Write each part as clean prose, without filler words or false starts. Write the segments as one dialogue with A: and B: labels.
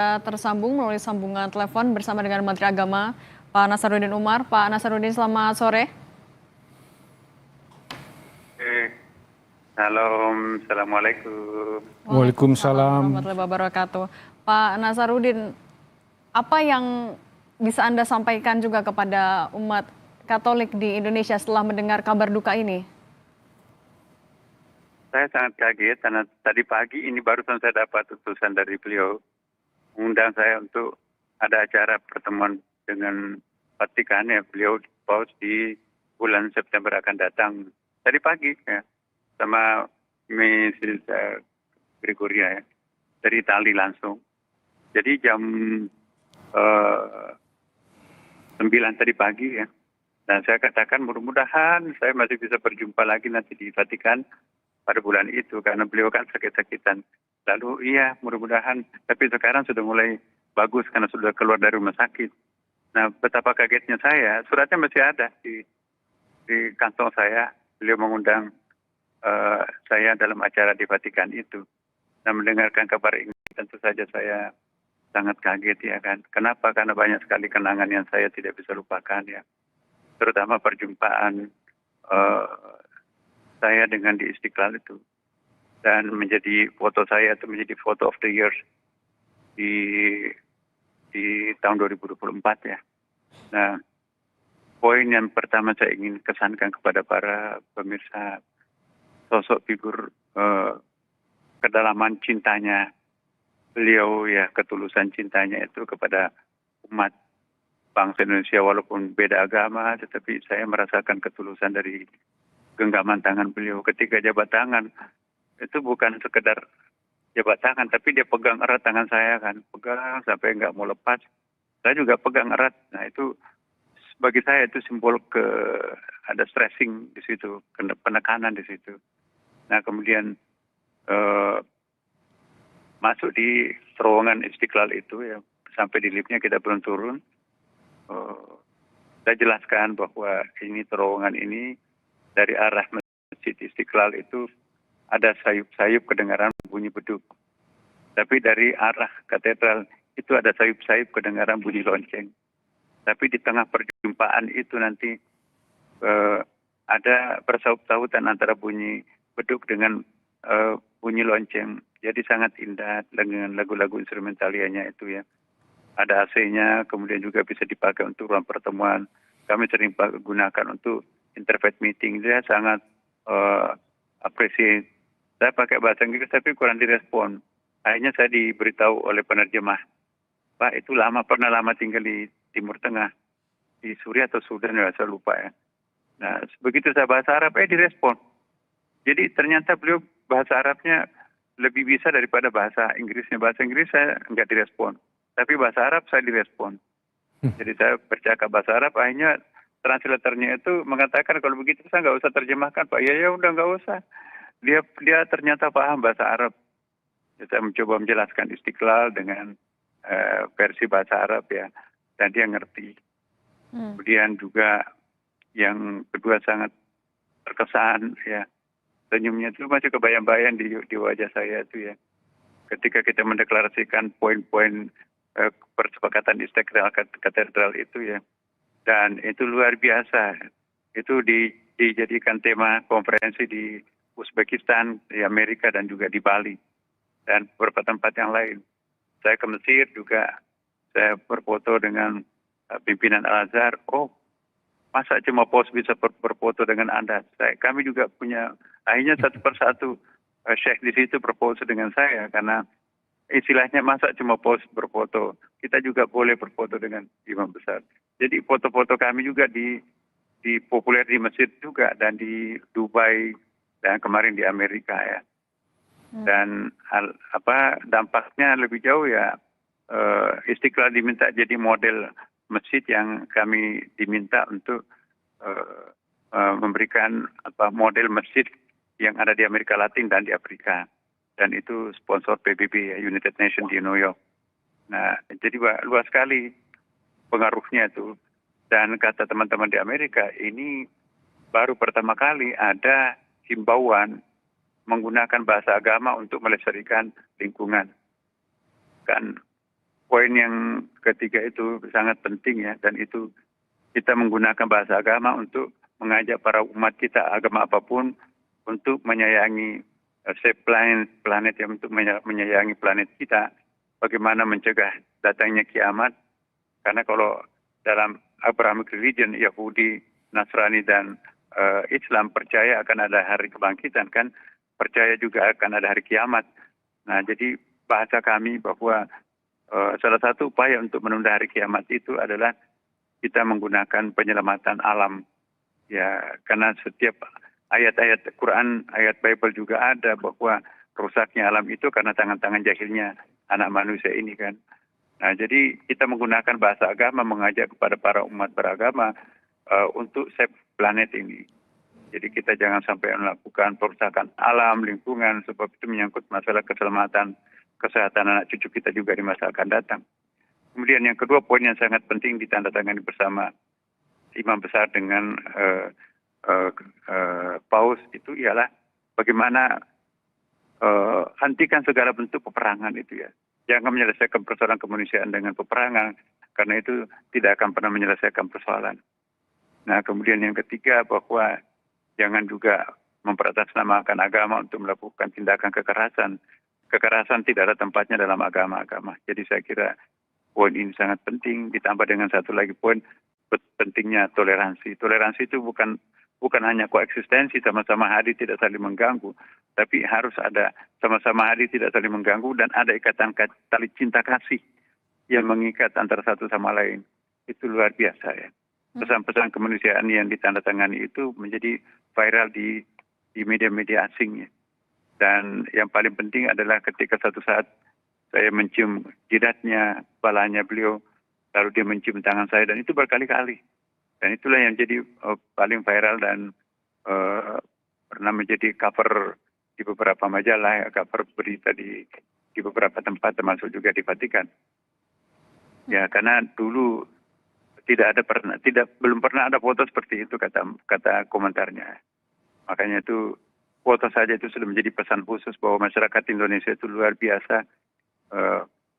A: Tersambung melalui sambungan telepon bersama dengan Menteri Agama Pak Nasaruddin Umar. Pak Nasaruddin, selamat sore.
B: Shalom, assalamualaikum.
A: Waalaikumsalam
C: Waalaikumsalam.
A: warahmatullahi wabarakatuh. Pak Nasaruddin, apa yang bisa Anda sampaikan juga kepada umat Katolik di Indonesia setelah mendengar kabar duka ini?
B: Saya sangat kaget karena tadi pagi ini barusan saya dapat utusan dari beliau mengundang saya untuk ada acara pertemuan dengan Vatikan ya, beliau paus di bulan September akan datang. Tadi pagi ya, sama Mrs. Gregoria ya, dari Itali langsung. Jadi jam 9 tadi pagi ya. Dan saya katakan mudah-mudahan saya masih bisa berjumpa lagi nanti di Vatikan pada bulan itu karena beliau kan sakit-sakitan. Lalu iya mudah-mudahan, tapi sekarang sudah mulai bagus karena sudah keluar dari rumah sakit. Nah betapa kagetnya saya, suratnya masih ada di kantong saya. Beliau mengundang saya dalam acara di Vatikan itu. Nah mendengarkan kabar ini tentu saja saya sangat kaget ya kan. Kenapa? Karena banyak sekali kenangan yang saya tidak bisa lupakan ya. Terutama perjumpaan saya dengan di Istiqlal itu. Dan menjadi foto saya itu menjadi photo of the year di tahun 2024 ya. Nah, poin yang pertama saya ingin kesankan kepada para pemirsa, sosok figur kedalaman cintanya beliau ya, ketulusan cintanya itu kepada umat bangsa Indonesia walaupun beda agama, tetapi saya merasakan ketulusan dari genggaman tangan beliau ketika jabat tangan. Itu bukan sekedar jabat tangan, tapi dia pegang erat tangan saya kan, pegang sampai nggak mau lepas. Saya juga pegang erat. Nah itu bagi saya itu simbol ada stressing di situ, penekanan di situ. Nah kemudian masuk di terowongan Istiqlal itu ya, sampai di liftnya kita belum turun. Saya jelaskan bahwa ini terowongan ini dari arah Masjid Istiqlal itu ada sayup-sayup kedengaran bunyi beduk. Tapi dari arah katedral itu ada sayup-sayup kedengaran bunyi lonceng. Tapi di tengah perjumpaan itu nanti ada bersaut-sautan antara bunyi beduk dengan bunyi lonceng. Jadi sangat indah dengan lagu-lagu instrumentalianya itu ya. Ada AC-nya, kemudian juga bisa dipakai untuk ruang pertemuan. Kami sering gunakan untuk interfaith meeting. Saya sangat appreciate. Saya pakai bahasa Inggris tapi kurang direspon. Akhirnya saya diberitahu oleh penerjemah, Pak itu pernah lama tinggal di Timur Tengah, di Suriah atau Sudan ya saya lupa ya. Nah begitu saya bahasa Arab direspon. Jadi ternyata beliau bahasa Arabnya lebih bisa daripada bahasa Inggrisnya. Bahasa Inggris saya nggak direspon, tapi bahasa Arab saya direspon. Jadi saya bercakap bahasa Arab, akhirnya translatornya itu mengatakan kalau begitu saya nggak usah terjemahkan Pak. Ya udah nggak usah. Dia ternyata paham bahasa Arab. Ya, saya mencoba menjelaskan Istiqlal dengan versi bahasa Arab ya, dan dia ngerti. Kemudian juga yang kedua sangat terkesan ya, senyumnya itu masih kebayang-bayang di wajah saya itu ya. Ketika kita mendeklarasikan poin-poin persepakatan Istiqlal katedral itu ya, dan itu luar biasa. Itu dijadikan tema konferensi di Uzbekistan, di Amerika, dan juga di Bali. Dan beberapa tempat yang lain. Saya ke Mesir juga, saya berfoto dengan pimpinan Al-Azhar. Oh, masa cuma pos bisa berfoto dengan Anda? Kami juga punya, akhirnya satu persatu syekh di situ berfoto dengan saya. Karena istilahnya masa cuma pos berfoto, kita juga boleh berfoto dengan imam besar. Jadi foto-foto kami juga populer di Mesir juga, dan di Dubai, dan kemarin di Amerika ya. Dan dampaknya lebih jauh ya, Istiqlal diminta jadi model masjid yang kami diminta untuk memberikan model masjid yang ada di Amerika Latin dan di Afrika. Dan itu sponsor PBB ya, United Nations di New York. Nah jadi luas sekali pengaruhnya itu. Dan kata teman-teman di Amerika, ini baru pertama kali ada himbauan menggunakan bahasa agama untuk melestarikan lingkungan. Kan poin yang ketiga itu sangat penting ya, dan itu kita menggunakan bahasa agama untuk mengajak para umat kita, agama apapun, untuk menyayangi save planet yang untuk menyayangi planet kita. Bagaimana mencegah datangnya kiamat? Karena kalau dalam Abrahamic religion, Yahudi, Nasrani, dan Islam percaya akan ada hari kebangkitan, kan? Percaya juga akan ada hari kiamat. Nah, jadi bahasa kami bahwa salah satu upaya untuk menunda hari kiamat itu adalah kita menggunakan penyelamatan alam. Ya, karena setiap ayat-ayat Quran, ayat Bible juga ada bahwa rusaknya alam itu karena tangan-tangan jahilnya anak manusia ini, kan. Nah, jadi kita menggunakan bahasa agama mengajak kepada para umat beragama untuk save planet ini. Jadi kita jangan sampai melakukan perusakan alam, lingkungan, sebab itu menyangkut masalah keselamatan, kesehatan anak cucu kita juga di masa akan datang. Kemudian yang kedua, poin yang sangat penting ditandatangani bersama imam besar dengan paus itu ialah bagaimana hentikan segala bentuk peperangan itu ya. Jangan menyelesaikan persoalan kemanusiaan dengan peperangan, karena itu tidak akan pernah menyelesaikan persoalan. Nah, kemudian yang ketiga bahwa jangan juga memperatasnamakan agama untuk melakukan tindakan kekerasan. Kekerasan tidak ada tempatnya dalam agama-agama. Jadi saya kira poin ini sangat penting, ditambah dengan satu lagi poin pentingnya toleransi. Toleransi itu bukan hanya koeksistensi, sama-sama hadir tidak saling mengganggu, tapi harus ada sama-sama hadir tidak saling mengganggu dan ada ikatan tali cinta kasih yang mengikat antara satu sama lain. Itu luar biasa ya. Pesan-pesan kemanusiaan yang ditandatangani itu menjadi viral di media-media asing ya. Dan yang paling penting adalah ketika satu saat saya mencium jidatnya, kepalanya beliau, lalu dia mencium tangan saya, dan itu berkali-kali. Dan itulah yang jadi paling viral dan pernah menjadi cover di beberapa majalah, cover berita di beberapa tempat, termasuk juga di Vatikan. Ya, karena dulu belum pernah ada foto seperti itu, kata komentarnya. Makanya itu foto saja itu sudah menjadi pesan khusus bahwa masyarakat Indonesia itu luar biasa,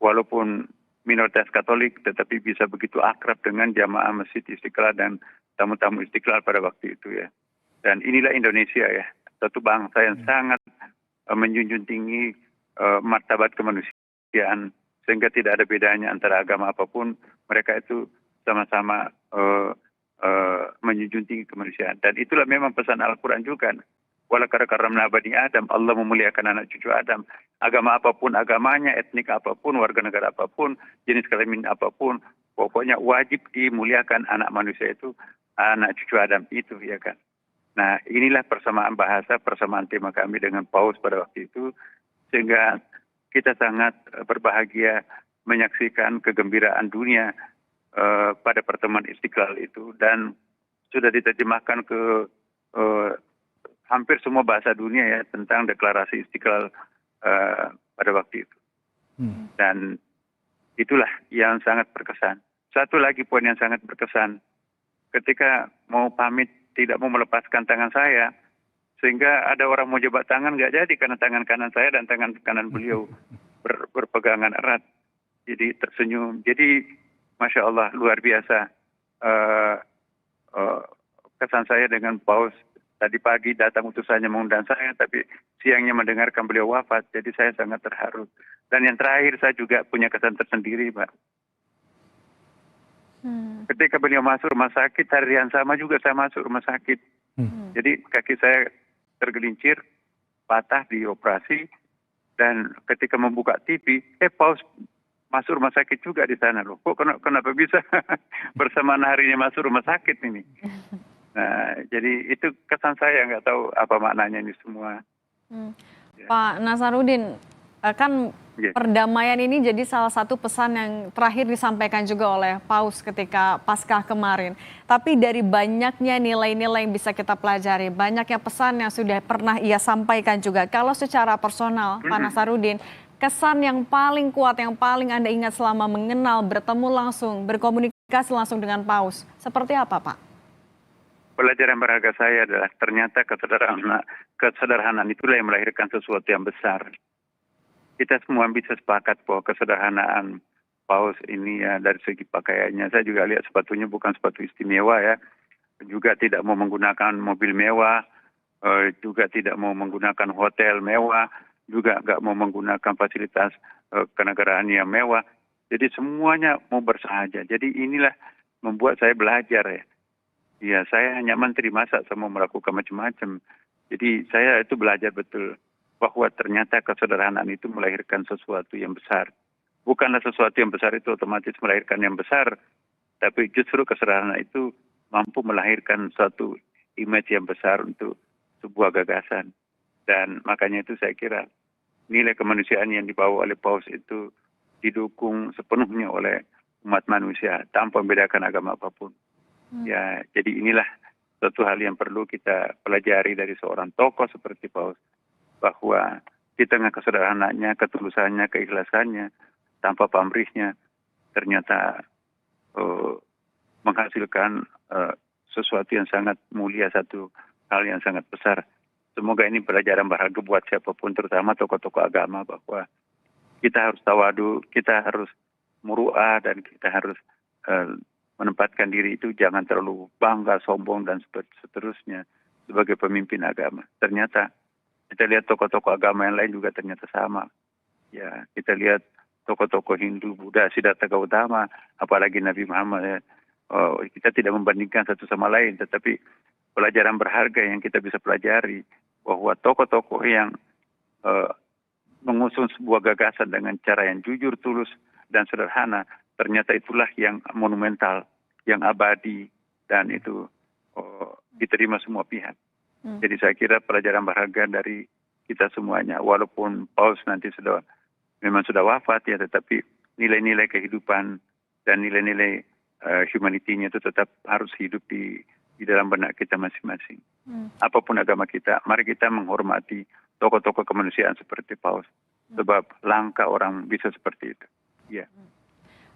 B: walaupun minoritas Katolik, tetapi bisa begitu akrab dengan jamaah Masjid Istiqlal dan tamu-tamu Istiqlal pada waktu itu ya. Dan inilah Indonesia ya, satu bangsa yang sangat menjunjung tinggi martabat kemanusiaan, sehingga tidak ada bedanya antara agama apapun, mereka itu sama-sama menjunjung tinggi kemanusiaan. Dan itulah memang pesan Al-Quran juga. Walaqad karramna bani Adam, Allah memuliakan anak cucu Adam. Agama apapun agamanya, etnik apapun, warga negara apapun, jenis kelamin apapun, pokoknya wajib dimuliakan anak manusia itu, anak cucu Adam itu, ya kan. Nah, inilah persamaan bahasa, persamaan tema kami dengan Paus pada waktu itu, sehingga kita sangat berbahagia menyaksikan kegembiraan dunia pada pertemuan Istiqlal itu, dan sudah diterjemahkan ke hampir semua bahasa dunia ya tentang deklarasi Istiqlal pada waktu itu. Dan itulah yang sangat berkesan. Satu lagi poin yang sangat berkesan, ketika mau pamit tidak mau melepaskan tangan saya, sehingga ada orang mau jabat tangan nggak jadi karena tangan kanan saya dan tangan kanan beliau berpegangan erat. Jadi tersenyum. Jadi Masya Allah luar biasa kesan saya dengan Paus. Tadi pagi datang utusannya mengundang saya, tapi siangnya mendengarkan beliau wafat. Jadi saya sangat terharu. Dan yang terakhir saya juga punya kesan tersendiri, Pak. Ketika beliau masuk rumah sakit, hari yang sama juga saya masuk rumah sakit. Jadi kaki saya tergelincir, patah di operasi. Dan ketika membuka TV, Paus masuk rumah sakit juga di sana loh. Kok kenapa bisa bersamaan harinya masuk rumah sakit ini? Nah, jadi itu kesan saya, nggak tahu apa maknanya ini semua.
A: Pak Nasaruddin, kan perdamaian ini jadi salah satu pesan yang terakhir disampaikan juga oleh Paus ketika Paskah kemarin. Tapi dari banyaknya nilai-nilai yang bisa kita pelajari, banyaknya pesan yang sudah pernah ia sampaikan juga. Kalau secara personal, Pak Nasaruddin, kesan yang paling kuat, yang paling Anda ingat selama mengenal, bertemu langsung, berkomunikasi langsung dengan Paus, seperti apa, Pak?
B: Pelajaran berharga saya adalah ternyata kesederhanaan itulah yang melahirkan sesuatu yang besar. Kita semua bisa sepakat bahwa kesederhanaan Paus ini ya dari segi pakaiannya. Saya juga lihat sepatunya bukan sepatu istimewa ya. Juga tidak mau menggunakan mobil mewah, juga tidak mau menggunakan hotel mewah, juga nggak mau menggunakan fasilitas kenegaraan yang mewah. Jadi semuanya mau bersahaja. Jadi inilah membuat saya belajar ya. Ya saya hanya menteri, masa saya mau melakukan macam-macam. Jadi saya itu belajar betul bahwa ternyata kesederhanaan itu melahirkan sesuatu yang besar. Bukanlah sesuatu yang besar itu otomatis melahirkan yang besar, tapi justru kesederhanaan itu mampu melahirkan suatu image yang besar untuk sebuah gagasan. Dan makanya itu saya kira nilai kemanusiaan yang dibawa oleh Paus itu didukung sepenuhnya oleh umat manusia tanpa membedakan agama apapun. Ya, jadi inilah suatu hal yang perlu kita pelajari dari seorang tokoh seperti Paus, bahwa di tengah kesederhanaannya, ketulusannya, keikhlasannya, tanpa pamrihnya, ternyata menghasilkan sesuatu yang sangat mulia, satu hal yang sangat besar. Semoga ini pelajaran berharga buat siapapun, terutama tokoh-tokoh agama, bahwa kita harus tawadu, kita harus muru'ah, dan kita harus menempatkan diri itu jangan terlalu bangga, sombong, dan seterusnya sebagai pemimpin agama. Ternyata kita lihat tokoh-tokoh agama yang lain juga ternyata sama. Ya, kita lihat tokoh-tokoh Hindu, Buddha, Siddhartha Gautama, apalagi Nabi Muhammad. Ya. Kita tidak membandingkan satu sama lain, tetapi pelajaran berharga yang kita bisa pelajari bahwa tokoh-tokoh yang mengusung sebuah gagasan dengan cara yang jujur, tulus, dan sederhana, ternyata itulah yang monumental, yang abadi, dan itu diterima semua pihak. Jadi saya kira pelajaran berharga dari kita semuanya, walaupun Paus nanti memang sudah wafat ya, tetapi nilai-nilai kehidupan dan nilai-nilai humanity-nya itu tetap harus hidup di dalam benak kita masing-masing. Apapun agama kita, mari kita menghormati tokoh-tokoh kemanusiaan seperti Paus, sebab langka orang bisa seperti itu. Ya.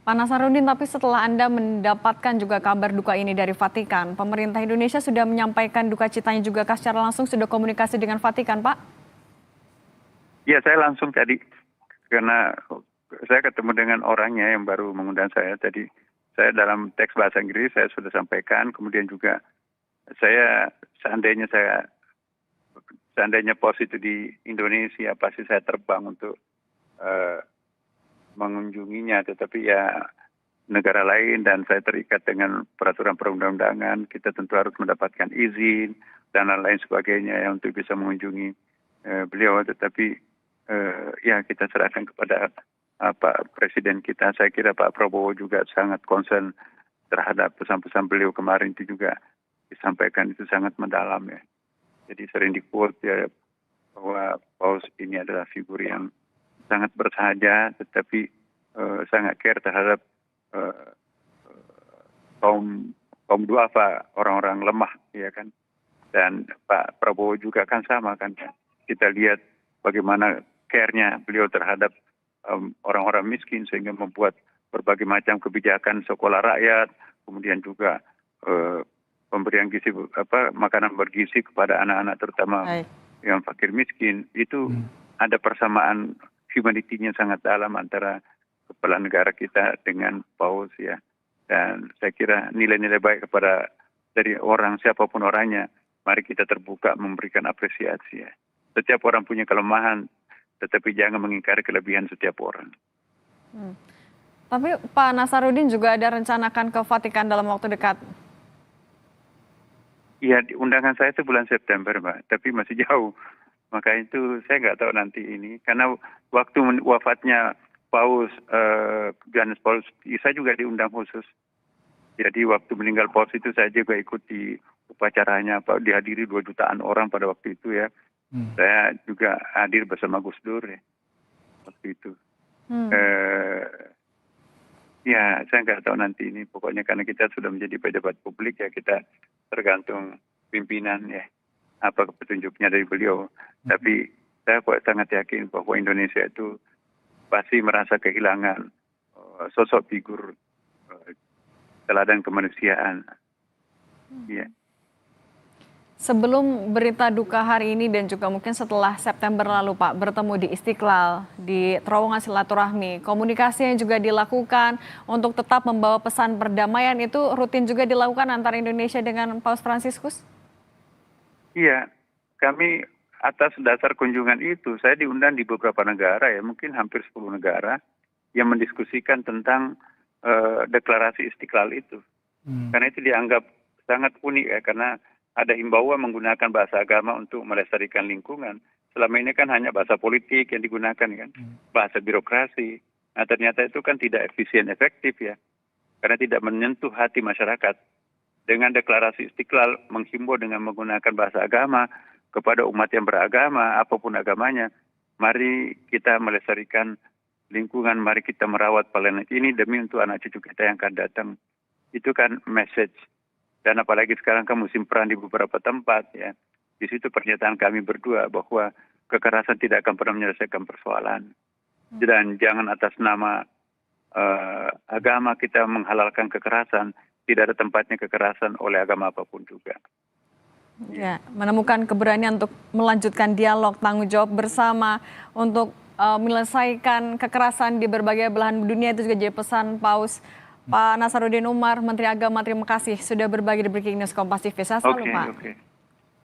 A: Pak Nasaruddin, tapi setelah Anda mendapatkan juga kabar duka ini dari Vatikan, pemerintah Indonesia sudah menyampaikan duka citanya juga secara langsung, sudah komunikasi dengan Vatikan, Pak?
B: Ya, saya langsung tadi, karena saya ketemu dengan orangnya yang baru mengundang saya tadi. Saya dalam teks bahasa Inggris saya sudah sampaikan, kemudian juga saya seandainya Paus itu di Indonesia, pasti saya terbang untuk mengunjunginya, tetapi ya negara lain dan saya terikat dengan peraturan perundang-undangan, kita tentu harus mendapatkan izin dan lain sebagainya ya, untuk bisa mengunjungi beliau, tetapi ya kita serahkan kepada Pak Presiden kita. Saya kira Pak Prabowo juga sangat concern terhadap pesan-pesan beliau kemarin, itu juga disampaikan itu sangat mendalam ya. Jadi sering di-quote ya bahwa Paus ini adalah figur yang sangat bersahaja, tetapi sangat care terhadap kaum duafa, orang-orang lemah, ya kan. Dan Pak Prabowo juga kan sama kan. Kita lihat bagaimana care-nya beliau terhadap orang-orang miskin, sehingga membuat berbagai macam kebijakan sekolah rakyat, kemudian juga pemberian gizi, makanan bergizi kepada anak-anak terutama yang fakir miskin. Itu ada persamaan humanity-nya sangat dalam antara kepala negara kita dengan Paus ya. Dan saya kira nilai-nilai baik dari orang, siapapun orangnya, mari kita terbuka memberikan apresiasi ya. Setiap orang punya kelemahan, tetapi jangan mengingkari kelebihan setiap orang.
A: Tapi Pak Nasaruddin juga ada rencanakan ke Vatikan dalam waktu dekat?
B: Iya, undangan saya itu bulan September, Mbak, tapi masih jauh. Maka itu saya nggak tahu nanti ini, karena waktu wafatnya Paus Johannes Paulus, saya juga diundang khusus. Jadi waktu meninggal Paus itu saya juga ikut di upacaranya, dihadiri 2 jutaan orang pada waktu itu ya. Saya juga hadir bersama Gus Dur ya, waktu itu. Ya, saya nggak tahu nanti ini. Pokoknya karena kita sudah menjadi pejabat publik ya, kita tergantung pimpinan ya, apa petunjuknya dari beliau. Tapi saya sangat yakin bahwa Indonesia itu pasti merasa kehilangan sosok figur teladan kemanusiaan. Ya.
A: Sebelum berita duka hari ini dan juga mungkin setelah September lalu Pak bertemu di Istiqlal, di terowongan silaturahmi, komunikasi yang juga dilakukan untuk tetap membawa pesan perdamaian itu rutin juga dilakukan antara Indonesia dengan Paus Fransiskus?
B: Iya, kami atas dasar kunjungan itu, saya diundang di beberapa negara ya, mungkin hampir 10 negara yang mendiskusikan tentang deklarasi Istiqlal itu. Karena itu dianggap sangat unik ya, karena ada himbauan menggunakan bahasa agama untuk melestarikan lingkungan. Selama ini kan hanya bahasa politik yang digunakan kan, bahasa birokrasi. Nah ternyata itu kan tidak efisien efektif ya, karena tidak menyentuh hati masyarakat. Dengan deklarasi Istiqlal menghimbau dengan menggunakan bahasa agama kepada umat yang beragama, apapun agamanya, mari kita melestarikan lingkungan, mari kita merawat planet ini demi untuk anak cucu kita yang akan datang. Itu kan message. Dan apalagi sekarang kan musim perang di beberapa tempat ya. Di situ pernyataan kami berdua bahwa kekerasan tidak akan pernah menyelesaikan persoalan. Dan jangan atas nama agama kita menghalalkan kekerasan. Tidak ada tempatnya kekerasan oleh agama apapun juga.
A: Ya, menemukan keberanian untuk melanjutkan dialog tanggung jawab bersama untuk menyelesaikan kekerasan di berbagai belahan dunia itu juga jadi pesan Paus. Pak Nasaruddin Umar, Menteri Agama, terima kasih sudah berbagi di Breaking News Kompas TV. Sehat selalu, Pak.